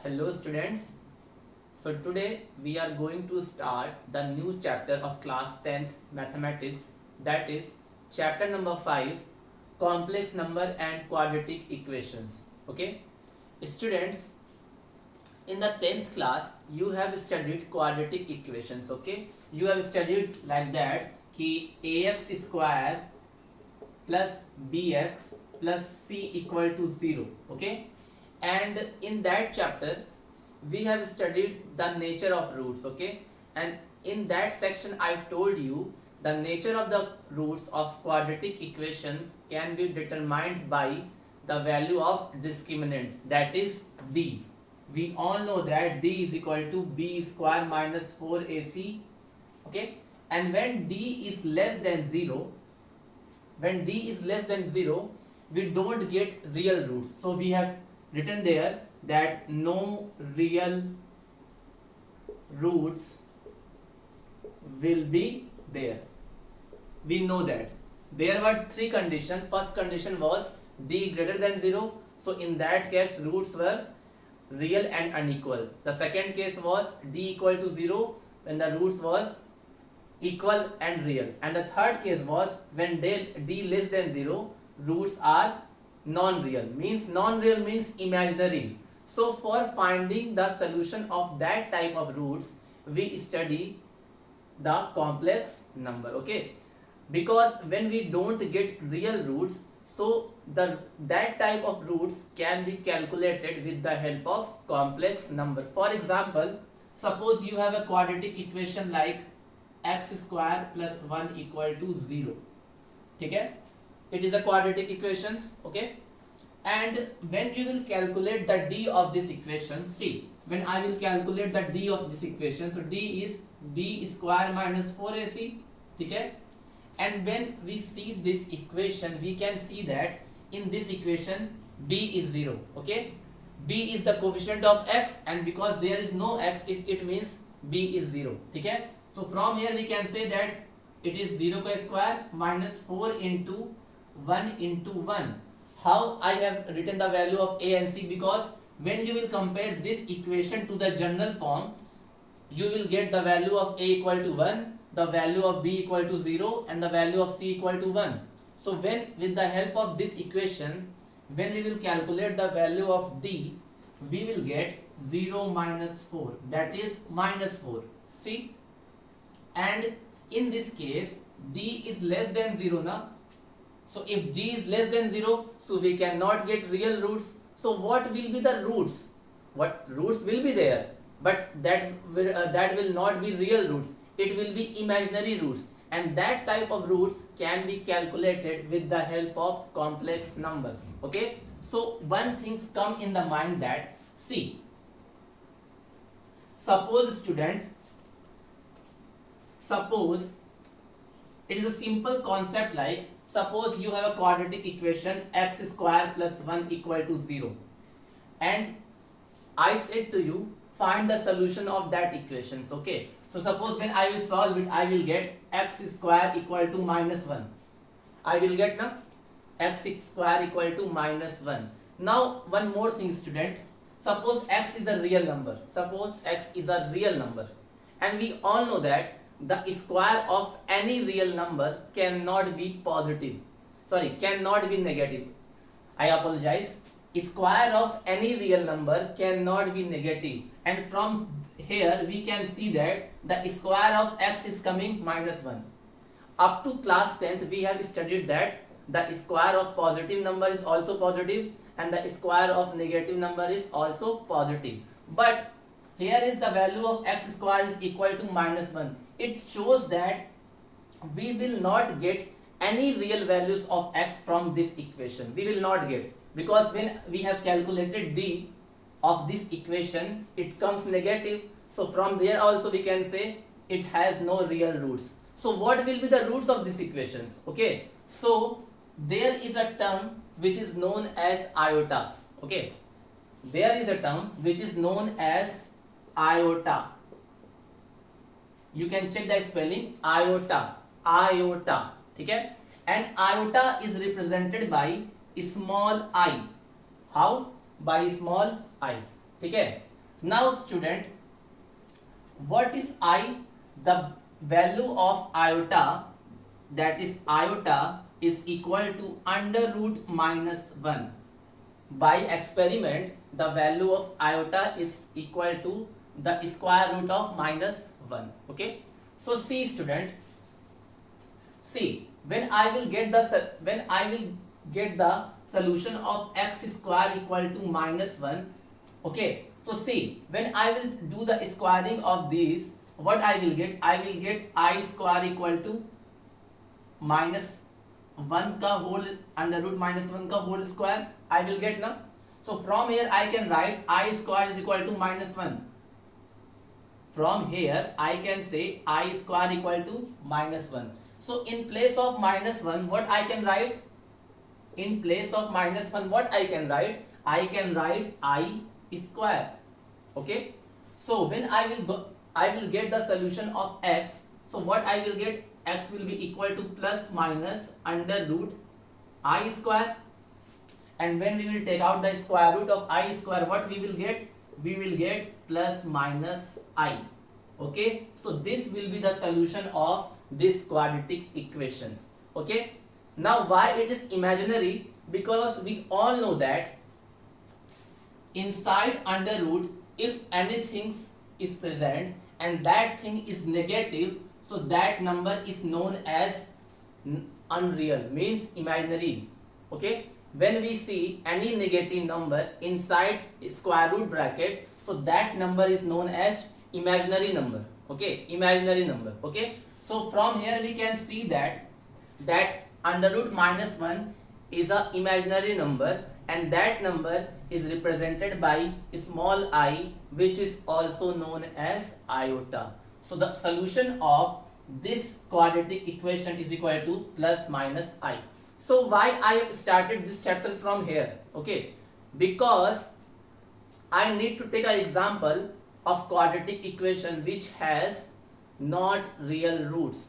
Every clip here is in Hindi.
Hello students. So today we are going to start the new chapter of class 10th mathematics, that is chapter number 5, complex number and quadratic equations. Okay students, in the 10th class you have studied quadratic equations. Okay, you have studied like that कि ax square plus bx plus c equal to 0. Okay, and in that chapter we have studied the nature of roots. Okay, and in that section I told you the nature of the roots of quadratic equations can be determined by the value of discriminant, that is d. We all know that d is equal to b square minus 4ac. Okay, and when d is less than 0, when d is less than 0, we don't get real roots. So we have written there that no real roots will be there. We know that there were three conditions. First condition was d greater than 0, so in that case roots were real and unequal. The second case was d equal to 0 when the roots was equal and real, and the third case was when d less than 0, roots are non-real. Non-real means imaginary. So for finding the solution of that type of roots, we study the complex number. Okay, because when we don't get real roots, so that type of roots can be calculated with the help of complex number. For example, suppose you have a quadratic equation like x square plus 1 equal to 0. Okay, it is a quadratic equations. Okay, and when you will calculate the d of this equation, see, when I will calculate the d of this equation, so d is b square minus 4ac. Okay, and when we see this equation, we can see that in this equation b is 0. Okay, b is the coefficient of x, and because there is no x, it means b is 0. Okay, so from here we can say that it is 0 ka square minus 4 into 1 into 1. How I have written the value of a and c? Because when you will compare this equation to the general form, you will get the value of a equal to 1, the value of b equal to 0, and the value of c equal to 1. So when with the help of this equation, when we will calculate the value of d, we will get 0 minus 4, that is minus 4. See, and in this case d is less than 0 now. So if d is less than 0, so we cannot get real roots. So what will be the roots? What roots will be there, but that will not be real roots. It will be imaginary roots, and that type of roots can be calculated with the help of complex number. Okay, so one things come in the mind that, see, suppose it is a simple concept like, suppose you have a quadratic equation x square plus 1 equal to 0, and I said to you find the solution of that equations. Okay, so suppose when I will solve it, I will get x square equal to minus 1. I will get now x square equal to minus 1. Now one more thing, student. Suppose x is a real number. Suppose x is a real number, and we all know that the square of any real number cannot be positive. Sorry, cannot be negative. I apologize. Square of any real number cannot be negative, and from here we can see that the square of x is coming minus 1. Up to class 10th we have studied that the square of positive number is also positive and the square of negative number is also positive. But here is the value of x square is equal to minus 1. It shows that we will not get any real values of x from this equation. We will not get, because when we have calculated d of this equation, it comes negative. So from there also we can say it has no real roots. So what will be the roots of these equations? Okay, so there is a term which is known as iota. Okay, there is a term which is known as iota. You can check the spelling, iota. Okay, and iota is represented by small I. How? By small I. ठीक है, Now student, what is I? The value of iota, that is iota, is equal to under root minus 1. By experiment, the value of iota is equal to the square root of minus 1. Okay, so see student, see, when I will get the solution of x square equal to minus 1. Okay, so see, when I will do the squaring of these, what I will get? I will get I square equal to minus 1 का whole under root minus 1 का whole square I will get ना. So from here I can write I square is equal to minus 1. From here I can say I square equal to minus 1. So in place of minus 1, what I can write? In place of minus 1, what I can write? I can write I square. Okay, so when I will get the solution of x. So what I will get? X will be equal to plus minus under root I square, and when we will take out the square root of I square, what we will get? We will get plus minus I. Okay, so this will be the solution of this quadratic equations. Okay, now why it is imaginary? Because we all know that inside under root, if anything is present and that thing is negative, so that number is known as unreal, means imaginary. Okay, when we see any negative number inside square root bracket, so that number is known as imaginary number. Okay, imaginary number. Okay, so from here we can see that under root minus 1 is a imaginary number, and that number is represented by small I, which is also known as iota. So the solution of this quadratic equation is equal to plus minus I. So why I have started this chapter from here? Okay, because I need to take an example of quadratic equation which has not real roots.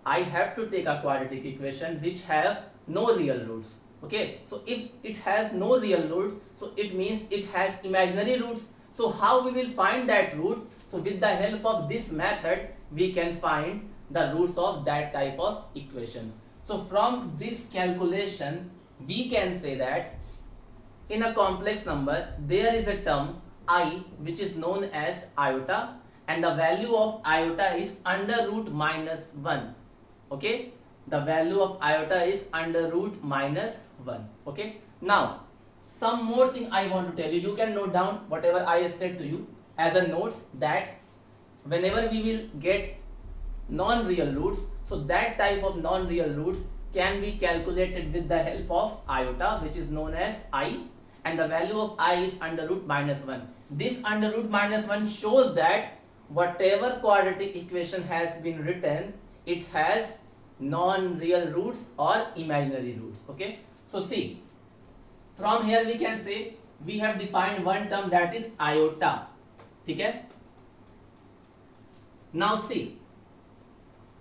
I have to take a quadratic equation which have no real roots. Okay, so if it has no real roots, so it means it has imaginary roots. So how we will find that roots? So with the help of this method, we can find the roots of that type of equations. So from this calculation, we can say that in a complex number, there is a term I which is known as iota, and the value of iota is under root minus 1. Okay, the value of iota is under root minus 1. Okay, now some more thing I want to tell you. You can note down whatever I said to you as a notes, that whenever we will get non-real roots, so that type of non-real roots can be calculated with the help of iota, which is known as I, and the value of I is under root minus 1. This under root minus 1 shows that whatever quadratic equation has been written, it has non-real roots or imaginary roots. Okay, so see, from here we can say we have defined one term, that is iota. Okay, now see,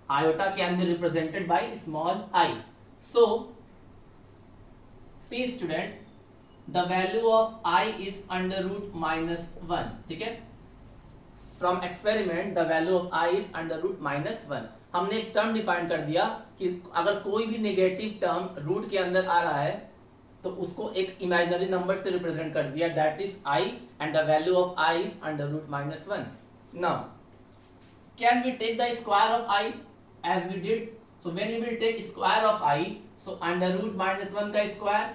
iota can be represented by small I. So see student, the value of I is under root minus 1. Okay, from experiment the value of I is under root minus 1. हमने एक टर्म डिफाइन कर दिया कि अगर कोई भी नेगेटिव टर्म रूट के अंदर आ रहा है तो उसको एक इमेजिनरी नंबर से रिप्रेजेंट कर दिया, that is I, and the value of I is under root minus 1. Now can we take the square of I as we did? So when we will take square of I, so under root minus 1 का square,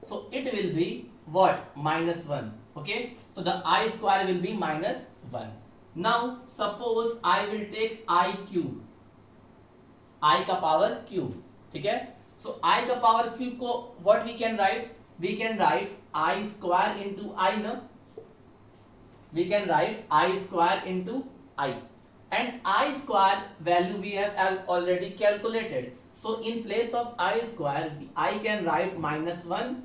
so it will be what? Minus 1. Okay, so the I square will be minus 1. Now suppose I will take I cube, I का पावर क्यूब. ठीक है, so I का पावर क्यूब को what we can write? We can write I square into I ना. We can write I square into I, and I square value we have already calculated. So in place of I square, I can write minus 1,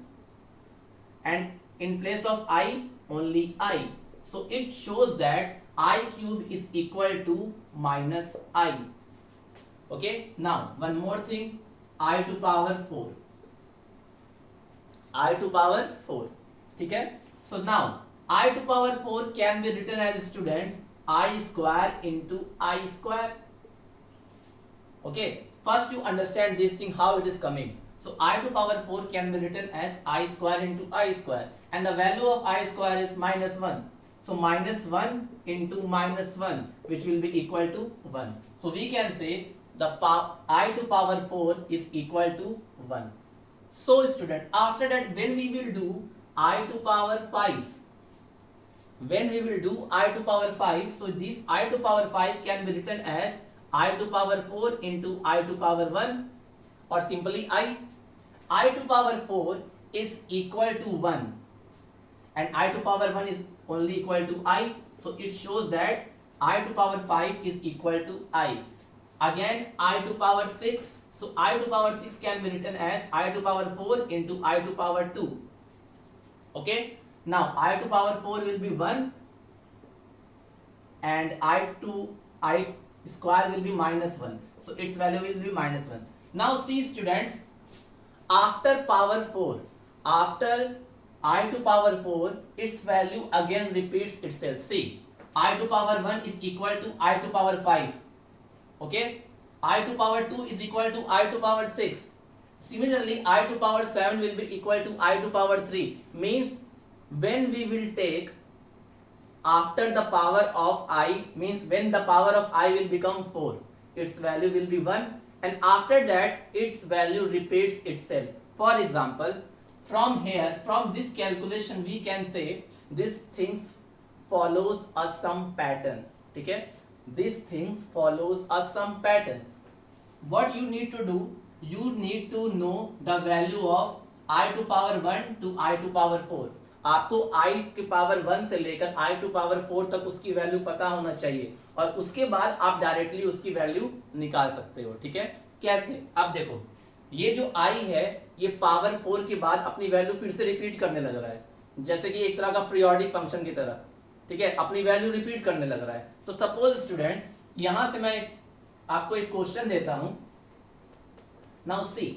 and in place of I only I. So it shows that I cube is equal to minus I. Okay, now one more thing, I to power 4. I to power 4. ठीक है, so now I to power 4 can be written as student I square into I square. Okay, first you understand this thing how it is coming. So I to power 4 can be written as I square into I square, and the value of I square is minus 1. So minus 1 into minus 1, which will be equal to 1. So we can say the I to power 4 is equal to 1. So student, after that when we will do I to power 5, so this I to power 5 can be written as I to power 4 into I to power 1, or simply I to power 4 is equal to 1, and I to power 1 is only equal to I, so it shows that I to power 5 is equal to I. Again I to power 6, so I to power 6 can be written as I to power 4 into I to power 2. Okay, now I to power 4 will be 1, and I square will be minus 1, so its value will be minus 1. Now see student, after power 4, after I to power 4, its value again repeats itself. See, I to power 1 is equal to I to power 5. Okay, I to power 2 is equal to I to power 6. Similarly, I to power 7 will be equal to I to power 3. Means when we will take after the power of I, means when the power of I will become 4, its value will be 1, and after that its value repeats itself. For example, from here, from this calculation we can say this things follows a sum pattern. Okay, this things follows a sum pattern. What you need to do, you need to know the value of I to power 1 to I to power 4. आपको I के पावर 1 से लेकर I to power 4 तक उसकी वैल्यू पता होना चाहिए, और उसके बाद आप डायरेक्टली उसकी वैल्यू निकाल सकते हो. ठीक है, कैसे? अब देखो, ये जो I है ये पावर 4 के बाद अपनी वैल्यू फिर से रिपीट करने लग रहा है, जैसे कि एक तरह का पीरियोडिक फंक्शन की तरह. ठीक है, अपनी वैल्यू रिपीट करने लग रहा है. तो सपोज स्टूडेंट, यहां से मैं आपको एक क्वेश्चन देता हूं. Now see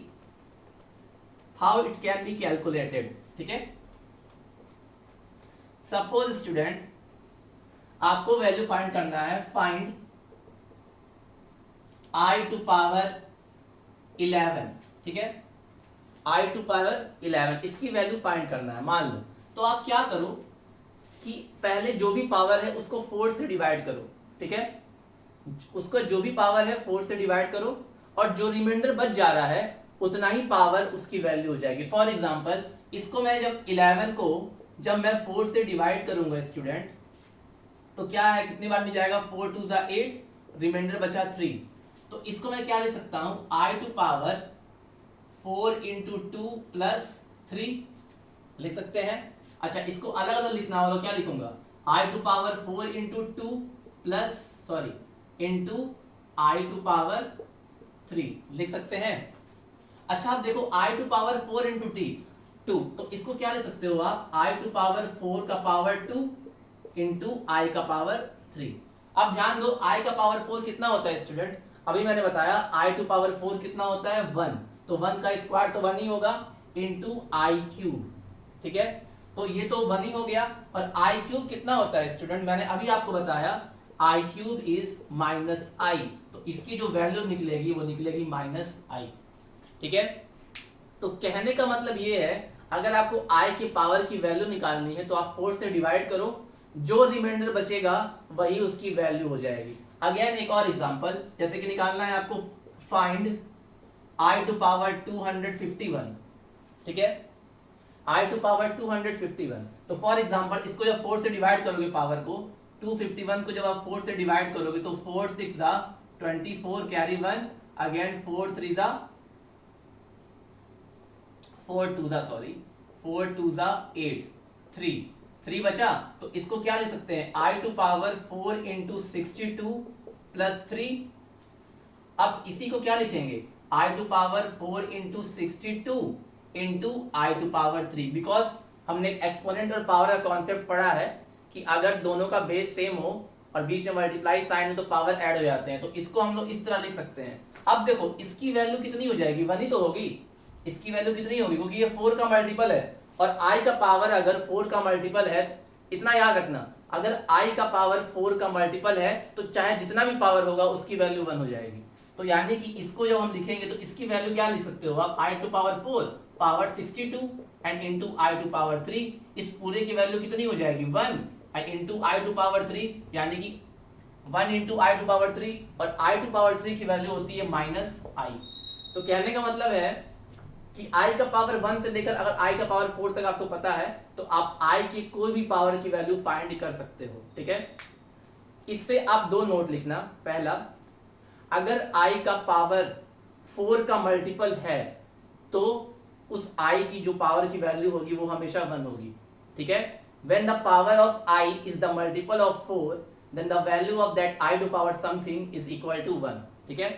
how it can be calculated. ठीक है, सपोज स्टूडेंट आपको वैल्यू फाइंड करना है. Find I to power 11. ठीक है, I टू पावर 11 इसकी वैल्यू फाइंड करना है. मान लो, तो आप क्या करो कि पहले जो भी पावर है उसको 4 से डिवाइड करो. ठीक है, उसको जो भी पावर है 4 से डिवाइड करो, और जो रिमाइंडर बच जा रहा है उतना ही पावर उसकी वैल्यू हो जाएगी. फॉर एग्जांपल, इसको मैं जब 11 को जब मैं 4 से डिवाइड करूंगा स्टूडेंट, तो क्या है, कितनी बार मिल जाएगा? 4 2 ज़ा 8, रिमाइंडर बचा 3. तो इसको मैं क्या लिख सकता हूं? I to power 4 into 2 plus 3 लिख सकते हैं. अच्छा, इसको अलग अलग लिखना होगा. क्या लिखूंगा? I to power 4 into 2 plus into I to power 3 लिख सकते हैं. अच्छा, आप देखो, I टू पावर 4 इंटू 2, तो इसको क्या ले सकते हो आप? I टू पावर 4 का पावर 2 इंटू I का पावर 3. अब ध्यान दो, I का पावर 4 कितना होता है स्टूडेंट? अभी मैंने बताया I टू पावर 4 कितना होता है? 1. तो 1 का स्क्वायर तो 1 ही होगा, इंटू I क्यूब. ठीक है, तो ये तो 1 ही हो गया. और I क्यूब कितना होता है स्टूडेंट? मैंने अभी आपको बताया I cube is minus I, तो इसकी जो वैल्यू निकलेगी वो निकलेगी माइनस I. ठीक है, तो कहने का मतलब ये है, अगर आपको I के पावर की वैल्यू निकालनी है तो आप 4 से डिवाइड करो, जो रिमाइंडर बचेगा वही उसकी वैल्यू हो जाएगी. अगेन एक और एग्जांपल, जैसे कि निकालना है आपको, फाइंड I टू पावर 251. ठीक है, I टू पावर 251. तो फॉर एग्जांपल, इसको जब 4 से डिवाइड करोगे पावर को, 251 को जब आप 4 से डिवाइड करोगे तो 4 6 ज़ा 24, कैरी 1, अगेन 4 3 ज़ा 4 2 ज़ा 8, 3 बचा. तो इसको क्या लिख सकते हैं? I to power 4 into 62 plus 3. अब इसी को क्या लिखेंगे? I to power 4 into 62 into I to power 3. Because हमने एक्सपोनेंट और पावर का कॉन्सेप्ट पढ़ा है कि अगर दोनों का बेस सेम हो और बीच में मल्टीप्लाई साइन हो तो पावर ऐड हो जाते हैं. तो इसको हम लोग इस तरह लिख सकते हैं. अब देखो, इसकी वैल्यू कितनी हो जाएगी? 1 ही तो होगी. इसकी वैल्यू कितनी होगी? क्योंकि ये 4 का मल्टीपल है, और I का पावर अगर 4 का मल्टीपल है इतना याद रखना, अगर i का पावर 4 का मल्टीपल है तो चाहे जितना भी पावर होगा उसकी वैल्यू 1 हो जाएगी। तो यानी कि इसको जब हम लिखेंगे तो इसकी वैल्यू क्या लिख सकते हो आप, i to power 4 power 62 and into i to power 3, इस पूरे की वैल्यू कितनी हो जाएगी 1 and into i to power 3, यानी कि 1 इंटू i टू पावर 3, और i टू पावर 3 की वैल्यू होती है -i। तो कहने का मतलब है कि i का पावर 1 से लेकर अगर i का पावर 4 तक आपको पता है तो आप i की कोई भी पावर की वैल्यू फाइंड कर सकते हो, ठीक है। इससे आप दो नोट लिखना, पहला, अगर i का पावर 4 का मल्टीपल है तो उस i की जो पावर की वैल्यू होगी वो हमेशा 1 होगी, ठीक है। when the power of i is the multiple of 4 then the value of that i to power something is equal to 1, ठीक है।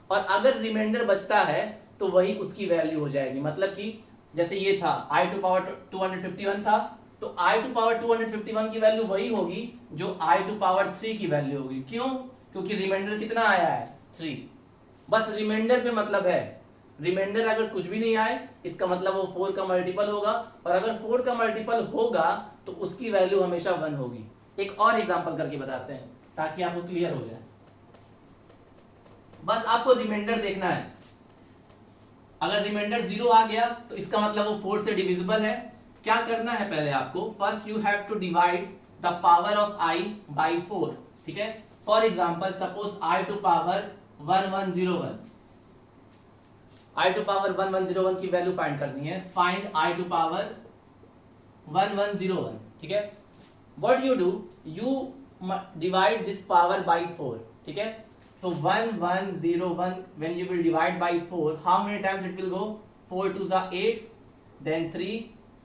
और अगर रिमाइंडर बचता है तो वही उसकी वैल्यू हो जाएगी, मतलब कि जैसे ये था i टू पावर 251 था, तो i टू पावर 251 की वैल्यू वही होगी जो i टू पावर 3 की वैल्यू होगी। क्यों? क्योंकि रिमाइंडर कितना आया है 3, बस रिमाइंडर पे मतलब है। रिमाइंडर अगर कुछ भी नहीं आए इसका मतलब वो 4 का मल्टीपल होगा, और अगर 4 का मल्टीपल होगा तो उसकी वैल्यू हमेशा 1 होगी। एक और एग्जांपल करके बताते हैं ताकि आपको क्लियर हो जाए। बस आपको रिमाइंडर देखना है, अगर रिमाइंडर 0 आ गया तो इसका मतलब वो 4 से डिविजिबल है। क्या करना है पहले आपको, first you have to divide the power of i by 4, ठीक है। For example suppose i to power 1101, i to power 1101 की वैल्यू फाइंड करनी है, फाइंड i टू पावर 1101, ठीक है। What you do, you divide this power by 4, ठीक है। So 1101 when you will divide by 4, how many times it will go? 4 2s are 8, then 3,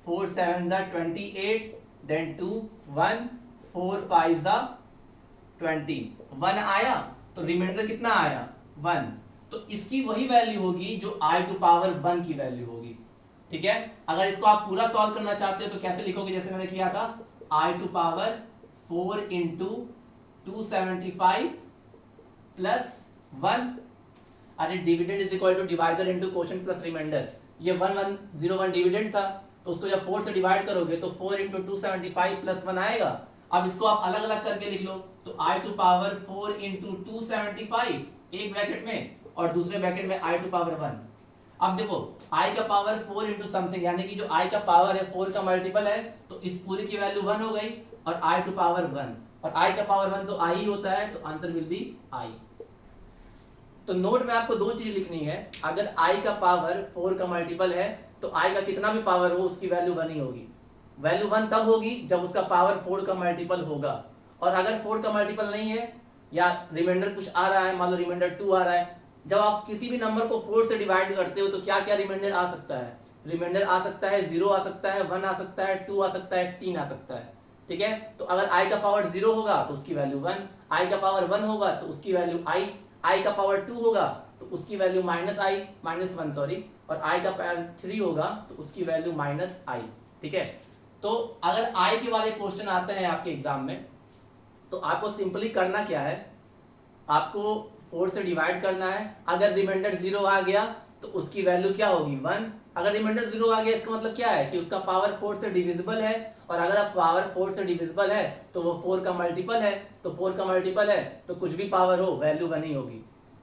4 7s are 28, then 2 1, 4 5s are 20, 1 आया तो रिमाइंडर कितना आया 1, तो इसकी वही वैल्यू होगी जो i टू पावर 1 की वैल्यू होगी, ठीक है। अगर इसको आप पूरा सॉल्व करना चाहते हो तो कैसे लिखोगे, जैसे मैंने किया था i to power 4 into 275 plus 1, अरे dividend is equal to divisor into quotient plus remainder. ये 1101 डिविडेंड था तो उसको जब 4 से डिवाइड करोगे तो 4 इंटू 275 प्लस 1 आएगा। अब इसको आप अलग अलग करके लिख लो, तो i टू पावर 4 इंटू 275 एक ब्रैकेट में और दूसरे ब्रैकेट में i टू पावर 1। अब देखो i का पावर 4 इंटू समथिंग, यानी कि जो i का पावर है 4 का मल्टीपल है, तो इस पूरी की वैल्यू 1 हो गई, और i टू पावर 1, और i का पावर 1 तो i ही होता है, तो आंसर विल बी i। तो नोट में आपको दो चीज लिखनी है, अगर i का पावर 4 का मल्टीपल है तो i का कितना भी पावर हो उसकी वैल्यू 1 ही होगी। वैल्यू 1 तब होगी जब उसका पावर 4 का मल्टीपल होगा, और अगर 4 का मल्टीपल नहीं है या रिमाइंडर कुछ आ रहा है, मान लो रिमाइंडर 2 आ रहा है, जब आप किसी भी नंबर को 4 से डिवाइड करते हो तो क्या क्या रिमाइंडर आ सकता है, रिमाइंडर आ सकता है 0 आ सकता है, 1 आ सकता है, 2 आ सकता है, 3 आ सकता है, ठीक है। तो अगर i का पावर 0 होगा तो उसकी वैल्यू 1, i का पावर 1 होगा तो उसकी वैल्यू i का पावर 2 होगा तो उसकी वैल्यू -1 सॉरी, और i का पावर 3 होगा तो उसकी वैल्यू -i, ठीक है। तो अगर i के वाले क्वेश्चन आते हैं आपके एग्जाम में तो आपको सिंपली करना क्या है, आपको 4 से डिवाइड करना है। अगर रिमाइंडर 0 आ गया तो उसकी वैल्यू क्या होगी 1, अगर रिमाइंडर 0 आ गया इसका मतलब क्या है कि उसका पावर 4 से डिविजिबल है, और अगर आप पावर 4 से डिविजिबल है तो वो 4 का मल्टीपल है, तो 4 का मल्टीपल है तो कुछ भी पावर हो वैल्यू 1 ही होगी।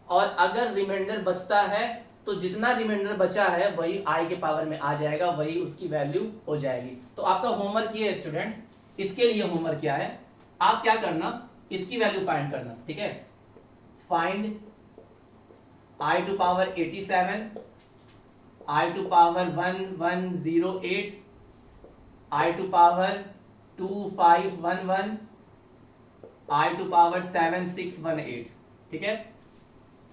और अगर रिमाइंडर बचता है तो जितना रिमाइंडर बचा है वही i के पावर में आ जाएगा, वही उसकी वैल्यू हो जाएगी। तो आपका होमवर्क ये है स्टूडेंट, इसके लिए होमवर्क क्या है, आप क्या करना, इसकी वैल्यू फाइंड करना, ठीक है। Find i to power 87, i to power 1108, i to power 2511, i to power 7618, ठीक है।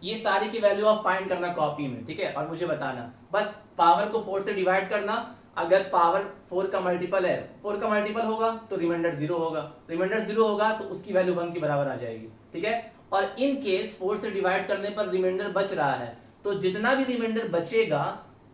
ये सारी की वैल्यू आप फाइंड करना कॉपी में, ठीक है, और मुझे बताना। बस पावर को 4 से डिवाइड करना, अगर पावर 4 का मल्टीपल है, 4 का मल्टीपल होगा तो रिमाइंडर 0 होगा, रिमाइंडर 0 होगा तो उसकी वैल्यू 1 के बराबर आ जाएगी, ठीक है। और इन केस 4 से डिवाइड करने पर रिमाइंडर बच रहा है तो जितना भी रिमाइंडर बचेगा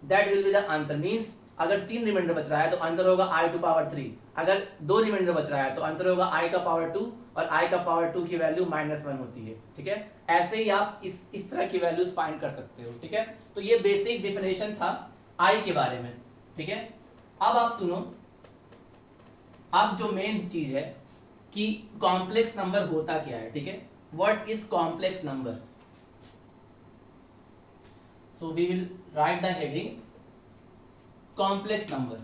that will be the answer. Means अगर 3 रिमाइंडर बच रहा है तो आंसर होगा i टू पावर 3, अगर 2 रिमाइंडर बच रहा है तो आंसर होगा i का पावर 2, और i का पावर 2 की वैल्यू -1 होती है, ठीक है। ऐसे ही आप इस तरह की वैल्यूज फाइंड कर सकते हो, ठीक है। तो ये बेसिक डिफिनेशन था i के बारे में, ठीक है। अब आप सुनो, अब जो मेन चीज है कि कॉम्प्लेक्स नंबर होता क्या है, ठीक है, what is complex number. So we will write the heading complex number.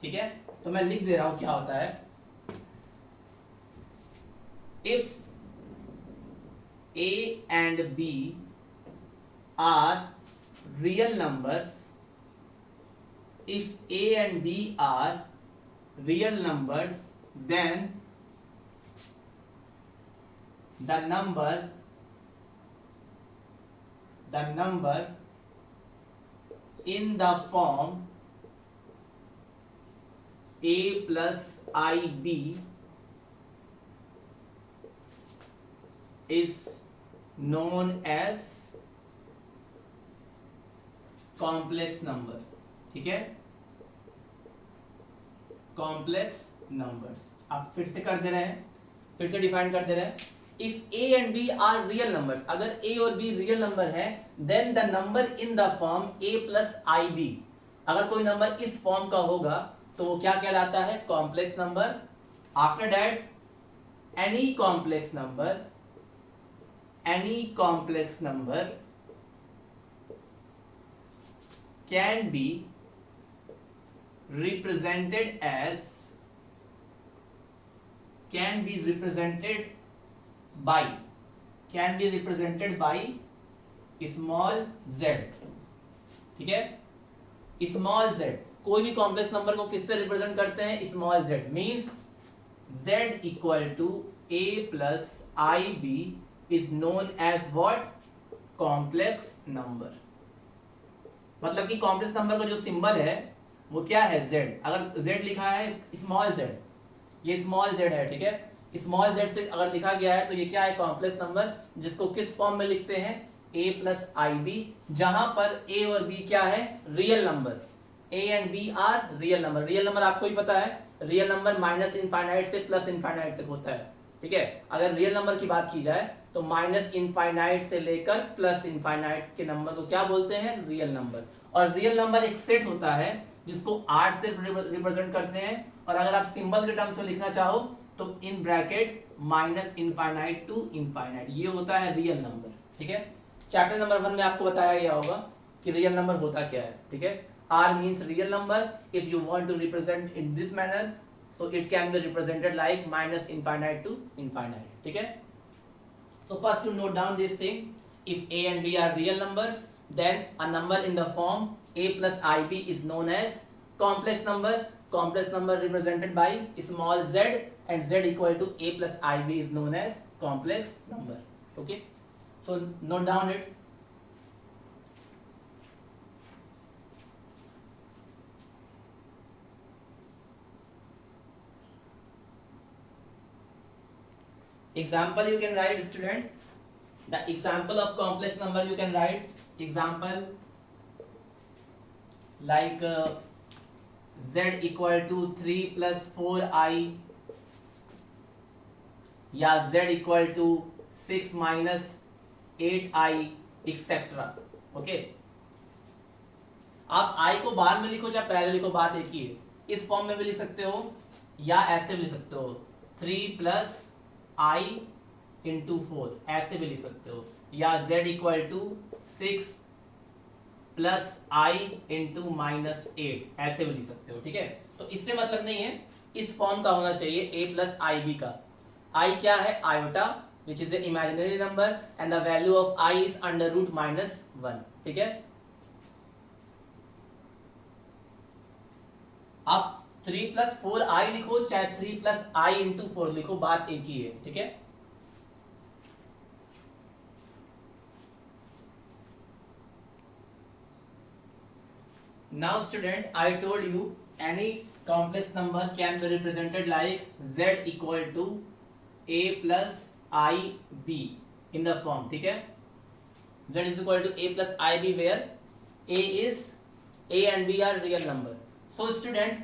ठीक है, तो मैं लिख दे रहा हूं क्या होता है. If a and b are real numbers, if a and b are real numbers, then the number in the form a plus ib is known as complex number. ठीक है, कॉम्प्लेक्स नंबर्स आप फिर से कर दे रहे हैं, फिर से डिफाइन कर दे रहे हैं. If a and b are real numbers, अगर a और b रियल नंबर है, then the number in the form a plus I B, अगर कोई नंबर इस फॉर्म का होगा तो वो क्या कहलाता है, complex number. After that any complex number can be represented by small z. ठीक है, स्मॉल z, कोई भी कॉम्प्लेक्स नंबर को किससे रिप्रेजेंट करते हैं, small z. Means z equal to a plus I B is known as what, complex number. मतलब कि कॉम्प्लेक्स नंबर का जो सिंबल है वो क्या है, z. अगर z लिखा है स्मॉल z, ये स्मॉल z है. ठीक है, स्मॉल z से अगर लिखा गया है तो ये क्या है, कॉम्प्लेक्स नंबर, जिसको किस फॉर्म में लिखते हैं, a प्लस आई बी, जहां पर a और b क्या है, real number. a and b are real number. Real number आपको ही पता है, रियल नंबर माइनस इनफाइनाइट से प्लस इनफाइनाइट तक होता है. ठीक है, अगर रियल नंबर की बात की जाए तो माइनस इनफाइनाइट से लेकर प्लस इनफाइनाइट के नंबर को क्या बोलते हैं, रियल नंबर. और रियल नंबर एक सेट होता है जिसको 8 से रिप्रेजेंट करते हैं. और अगर आप सिंबल के टर्म्स में लिखना चाहो तो in bracket minus infinite to infinite, ये होता है रियल नंबर. ठीक है, चैप्टर नंबर 1 में आपको बताया गया होगा कि रियल नंबर होता क्या है. ठीक है, R means real number. If you want to represent in this manner so it can be represented like minus infinite to infinite. ठीक है, so first to note down this thing, if a and b are real numbers, then a number in the form a plus ib is known as complex number. Complex number represented by small z, and z equal to a plus ib is known as complex number. Okay, so note down it. Example you can write, student. The example of complex number you can write. Example like z equal to 3 plus 4i, या z equal to 6 minus 8i etc. Okay, आप i को बाद में लिखो चाहे पहले लिखो, बात एक ही है. इस फॉर्म में भी लिख सकते हो या ऐसे भी लिख सकते हो, 3 प्लस i इंटू 4, ऐसे भी लिख सकते हो, या z equal to 6 plus i into minus 8, ऐसे भी लिख सकते हो. ठीक है, तो इससे मतलब नहीं है, इस फॉर्म का होना चाहिए a प्लस आई बी का. i क्या है, iota, which is the imaginary number, and the value of i is under root minus 1. ठीक है, आप 3 प्लस 4i लिखो चाहे 3 प्लस i इंटू 4 लिखो, बात एक ही है. ठीक है, now student, I told you any complex number can be represented like z equal to a plus i b in the form. ठीक है, z is equal to a plus i b where a and b are real number. So student,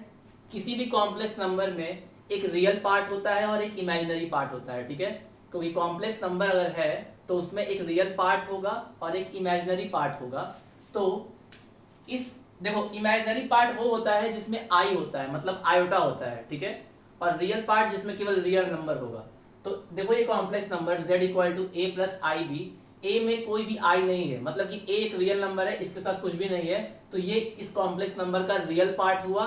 किसी भी कॉम्प्लेक्स नंबर में एक रियल पार्ट होता है और एक इमेजिनरी पार्ट होता है. ठीक है, क्योंकि कॉम्प्लेक्स नंबर अगर है तो उसमें एक रियल पार्ट होगा और एक इमेजिनरी पार्ट होगा। तो इस देखो इमेजिनरी पार्ट वो होता है जिसमें आई होता है, मतलब आयोटा होता है, ठीक है, और रियल पार्ट जिसमें केवल रियल नंबर होगा। तो देखो ये complex number z equal to A plus I B, A में कोई भी आई नहीं है, मतलब कि ए एक रियल नंबर है, इसके साथ कुछ भी नहीं है, तो ये इस कॉम्प्लेक्स नंबर का रियल पार्ट हुआ।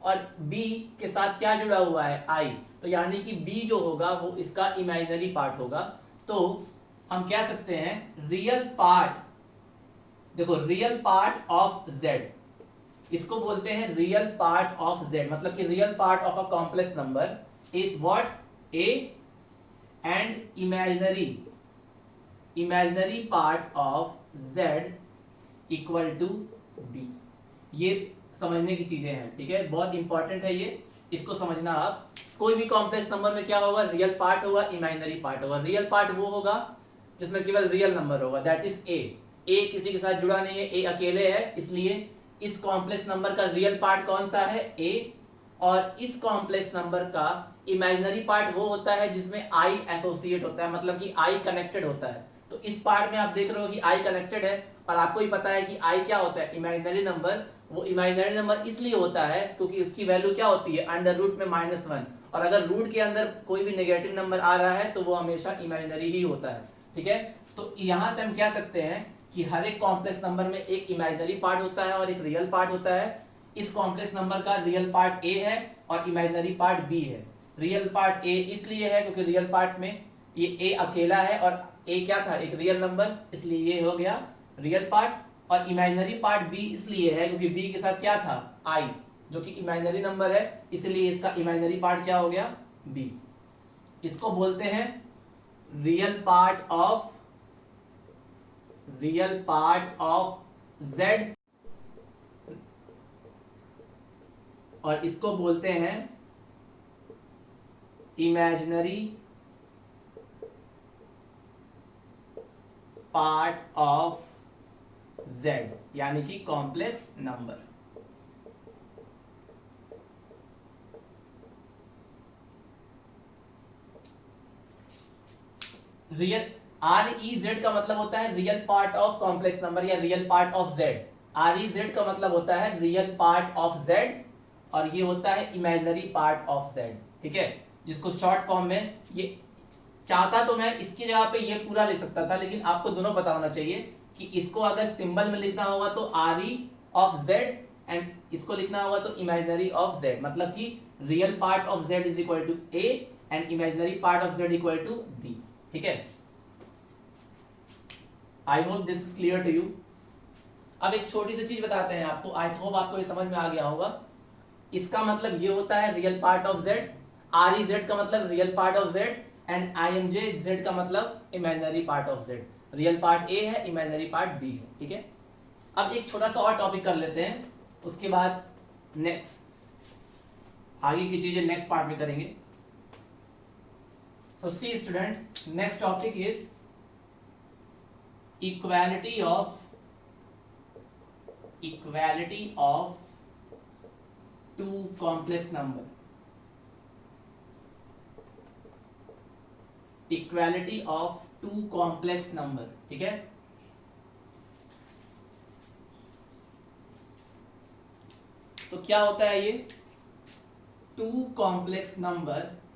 और b के साथ क्या जुड़ा हुआ है, आई, तो यानी कि b जो होगा वो इसका इमेजिनरी पार्ट होगा। तो हम कह सकते हैं रियल पार्ट, देखो रियल पार्ट ऑफ z, इसको बोलते हैं रियल पार्ट ऑफ z, मतलब कि real part of a complex number is what, a and imaginary part of z equal to b। ये समझने की चीजें हैं, ठीक है, बहुत इंपॉर्टेंट है ये, इसको समझना आप। कोई भी कॉम्प्लेक्स नंबर में क्या होगा, रियल पार्ट होगा, इमेजिनरी पार्ट होगा। रियल पार्ट वो होगा जिसमें केवल रियल नंबर होगा, दैट इज a। a किसी के साथ जुड़ा नहीं है, a अकेले है, इसलिए इस कॉम्प्लेक्स नंबर का रियल पार्ट कौन सा है, a। और इस कॉम्प्लेक्स नंबर का इमेजिनरी पार्ट वो होता है जिसमें i एसोसिएट होता है, मतलब कि i कनेक्टेड होता है। तो इस पार्ट में आप देख रहे हो कि i कनेक्टेड है, और आपको ही पता है कि i क्या होता है, इमेजिनरी नंबर। वो इमेजिनरी नंबर इसलिए होता है क्योंकि उसकी वैल्यू क्या होती है, अंडर रूट में -1, और अगर रूट के अंदर कोई भी नेगेटिव नंबर आ रहा है तो वो हमेशा इमेजिनरी ही होता है, ठीक है। तो यहाँ से हम कह सकते हैं कि हर एक कॉम्प्लेक्स नंबर में एक इमेजिनरी पार्ट होता है और एक रियल पार्ट होता है। इस कॉम्प्लेक्स नंबर का रियल पार्ट a है और इमेजिनरी पार्ट b है। रियल पार्ट a इसलिए है क्योंकि रियल पार्ट में ये a अकेला है और a क्या था, एक रियल नंबर, इसलिए ये हो गया रियल पार्ट। और इमेजिनरी पार्ट b इसलिए है क्योंकि b के साथ क्या था, i, जो कि इमेजिनरी नंबर है, इसलिए इसका इमेजिनरी पार्ट क्या हो गया, b। इसको बोलते हैं रियल पार्ट ऑफ z, और इसको बोलते हैं इमेजिनरी पार्ट ऑफ z, यानी कि कॉम्प्लेक्स नंबर। रियल REZ का मतलब होता है real part of complex number या real part of z। REZ का मतलब होता है रियल पार्ट ऑफ z, और ये होता है इमेजिनरी पार्ट ऑफ z, ठीक है, जिसको शॉर्ट फॉर्म में, ये चाहता तो मैं इसकी जगह पे ये पूरा लिख सकता था, लेकिन आपको दोनों पता होना चाहिए कि इसको अगर सिंबल में लिखना होगा तो RE ऑफ z, एंड इसको लिखना होगा तो इमेजिनरी ऑफ z, मतलब कि real part of z is equal to a and imaginary part of z equal to b, ठीक है। I hope this is clear to you. अब एक छोटी सी चीज बताते हैं आपको, आई होप आपको ये समझ में आ गया होगा। इसका मतलब ये होता है real part of z, REZ का मतलब real part of z, and IMJ का मतलब imaginary part of z। Real part a है, इमेजिनरी पार्ट b है, ठीक है। अब एक छोटा सा और टॉपिक कर लेते हैं, उसके बाद नेक्स्ट आगे की चीजें नेक्स्ट पार्ट में करेंगे। So see student, next topic is equality of two complex number. Equality of two complex number, ठीक है। तो क्या होता है ये two complex numbers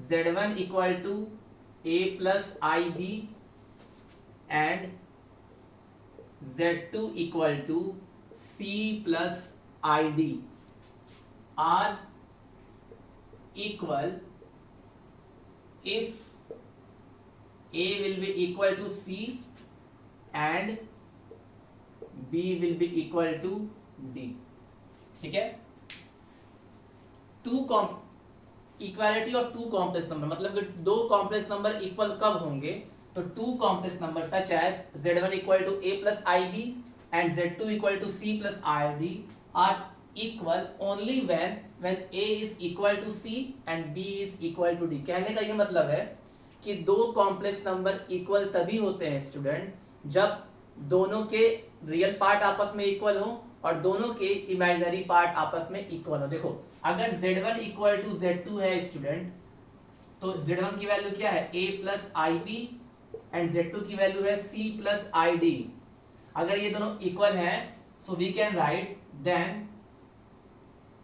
z1 equal to a plus I B and z2 equal to c plus I D are equal if a will be equal to c and b will be equal to d, ठीक है। Equality of two complex number मतलब कि दो कॉम्प्लेक्स नंबर इक्वल कब होंगे, तो two complex number such as z1 equal to a plus I B and z2 equal to c plus I D are equal only when a is equal to c and b is equal to d। कहने का ये मतलब है कि दो कॉम्प्लेक्स नंबर इक्वल तभी होते हैं स्टूडेंट जब दोनों के रियल पार्ट आपस में इक्वल हो और दोनों के इमेजिनरी पार्ट आपस में इक्वल हो। देखो अगर Z1 इक्वल टू Z2 है स्टूडेंट, तो Z1 की वैल्यू क्या है a plus I B and Z2 की वैल्यू है c प्लस आई डी। अगर ये दोनों इक्वल हैं so we can write then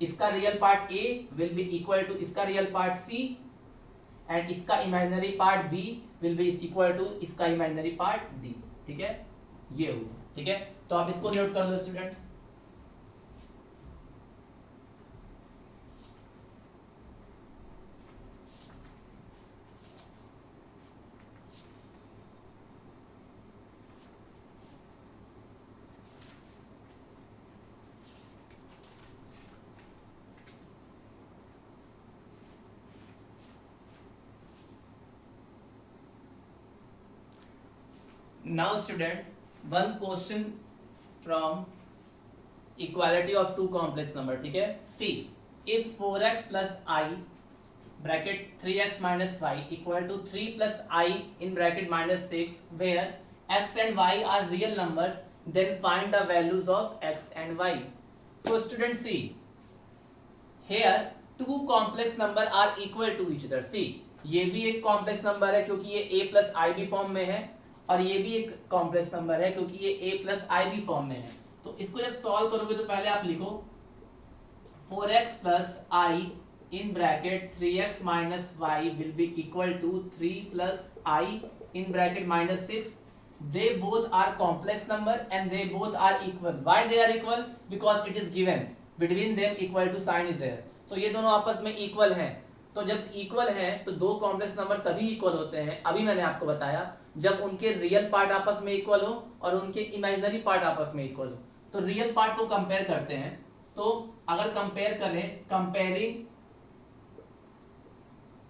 इसका real part a will be equal to इसका रियल पार्ट c एंड इसका imaginary part b will be equal to इसका इमेजिनरी पार्ट d। ठीक है, ये हुआ। ठीक है, तो आप इसको नोट कर लो student. Now student, one question from equality of two complex number। ठीक है, see if 4x plus I bracket 3x minus y equal to 3 plus I in bracket minus 6 where x and y are real numbers, then find the values of x and y। So student see here two complex number are equal to each other। see ये भी एक complex number है क्योंकि ये a plus ib फॉर्म में है, और ये भी एक कॉम्प्लेक्स नंबर है क्योंकि ये a plus I B form में है। तो इसको जब सॉल्व करोगे तो पहले आप लिखो 4x plus I in bracket 3x minus Y will be equal to 3 plus I in bracket minus 6। They both are complex number and they both are equal. Why they are equal? Because it is given between them equal to sign is there. तो ये दोनों आपस में इक्वल हैं। तो जब इक्वल हैं तो दो कॉम्प्लेक्स नंबर तभी इक्वल होते हैं, अभी मैंने आपको बताया, जब उनके रियल पार्ट आपस में इक्वल हो और उनके इमेजिनरी पार्ट आपस में इक्वल हो। तो रियल पार्ट को कंपेयर करते हैं। तो अगर कंपेयर करें,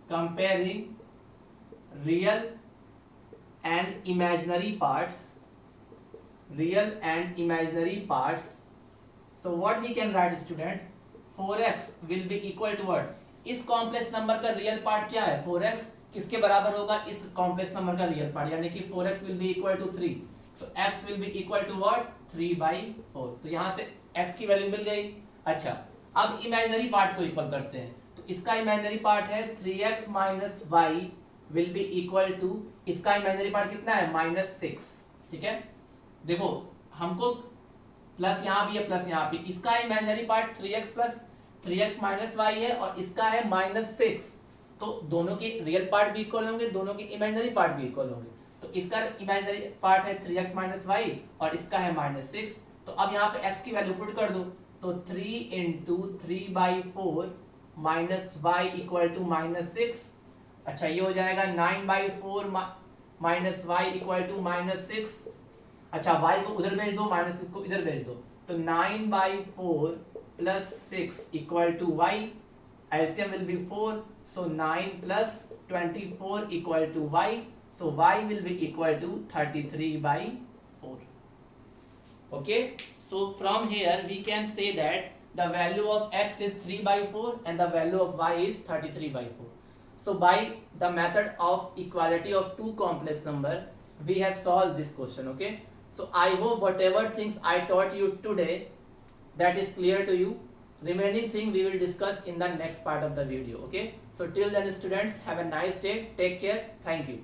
comparing real and imaginary parts, so what we can write student, 4x will be equal to what, इस कॉम्प्लेक्स नंबर का रियल पार्ट क्या है 4x, किसके बराबर होगा, इस कॉम्प्लेक्स नंबर का रियल पार्ट, यानी कि 4x will be equal to 3। तो x will be equal to what 3/4। तो यहां से x की वैल्यू मिल गई। अच्छा, अब इमेजिनरी पार्ट को इक्वल करते हैं। तो इसका इमेजिनरी पार्ट है 3x minus Y will be equal to, इसका इमेजिनरी पार्ट कितना है -6। ठीक है, देखो हमको प्लस यहाँ भी है प्लस यहाँ भी, इसका imaginary part 3x minus Y है और इसका है -6। तो दोनों के रियल पार्ट भी इक्वल होंगे, दोनों के इमेजिनरी पार्ट भी इक्वल होंगे। तो इसका इमेजिनरी पार्ट है 3x माइनस वाई और इसका है -6। तो अब यहाँ पे x की वैल्यू पुट कर दो। तो 3 into 3/4 minus Y equal to -6। अच्छा, ये हो जाएगा 9/4 माइनस वाई इक्वल टू -6। अच्छा, y को उधर भेज दो, -6 को इधर भेज दो। तो 9/4 plus 6 equal to y, LCM will be 4। So 9 plus 24 equal to y. So y will be equal to 33/4. Okay. So from here we can say that the value of x is 3/4 and the value of y is 33/4. So by the method of equality of two complex number, we have solved this question. Okay. So I hope whatever things I taught you today, that is clear to you. Remaining thing we will discuss in the next part of the video. Okay, so till then students, have a nice day, take care, thank you.